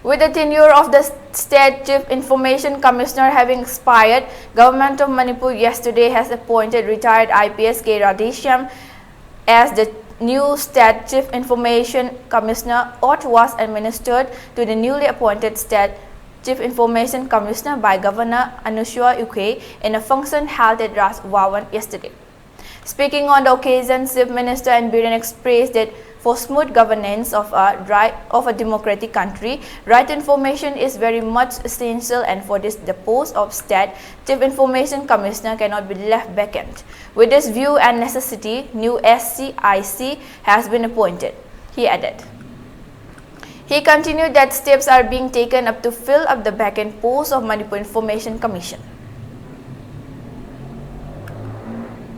With the tenure of the State Chief Information Commissioner having expired, Government of Manipur yesterday has appointed retired IPS K.Radhashyam as the new State Chief Information Commissioner. Oath was administered to the newly appointed State Chief Information Commissioner by Governor Anushya Uke in a function held at Ras Vawan yesterday. Speaking on the occasion, Chief Minister and Biren expressed that for smooth governance of a democratic country, right information is very much essential, and for this the post of State Chief Information Commissioner cannot be left vacant. With this view and necessity, new SCIC has been appointed, he added. He continued that steps are being taken up to fill up the vacant post of Manipur Information Commission.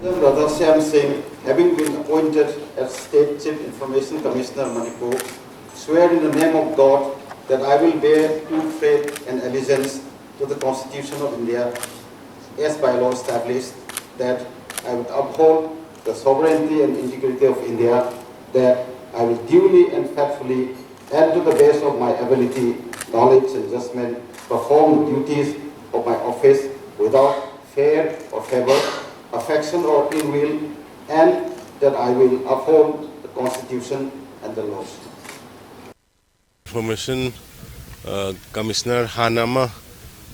Radhashyam Singh, having been appointed as State Chief Information Commissioner Manipur, swear in the name of God that I will bear true faith and allegiance to the Constitution of India as by law established, that I will uphold the sovereignty and integrity of India, that I will duly and faithfully and to the best of my ability, knowledge and judgment perform the duties of my office without fear or favor, affection or ill will, and that I will uphold the Constitution and the laws. Information Commissioner Hanama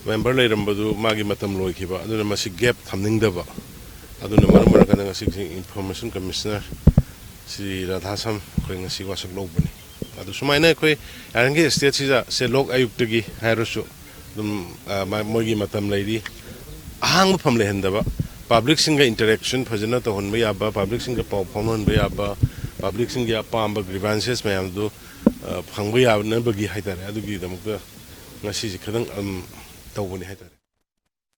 member Lairambadu Magi Matam Loikiba, Aduna Masi Gap Tamningdaba, Aduna Maramarakana Information Commissioner Si Radhasam, Kringasi was a globally. Adusumana Kwe, Arangi States is a Selok Ayuktagi, Harosu, Mogi Matam lady, Hang from Lehendaba. Public singer interaction, Pazana to Honbayaba, public singer Pomon Bayaba, public singer Pamba grievances may do Hangway never give Haitara, I do give them the Nasi Kadang Tawani Haitara.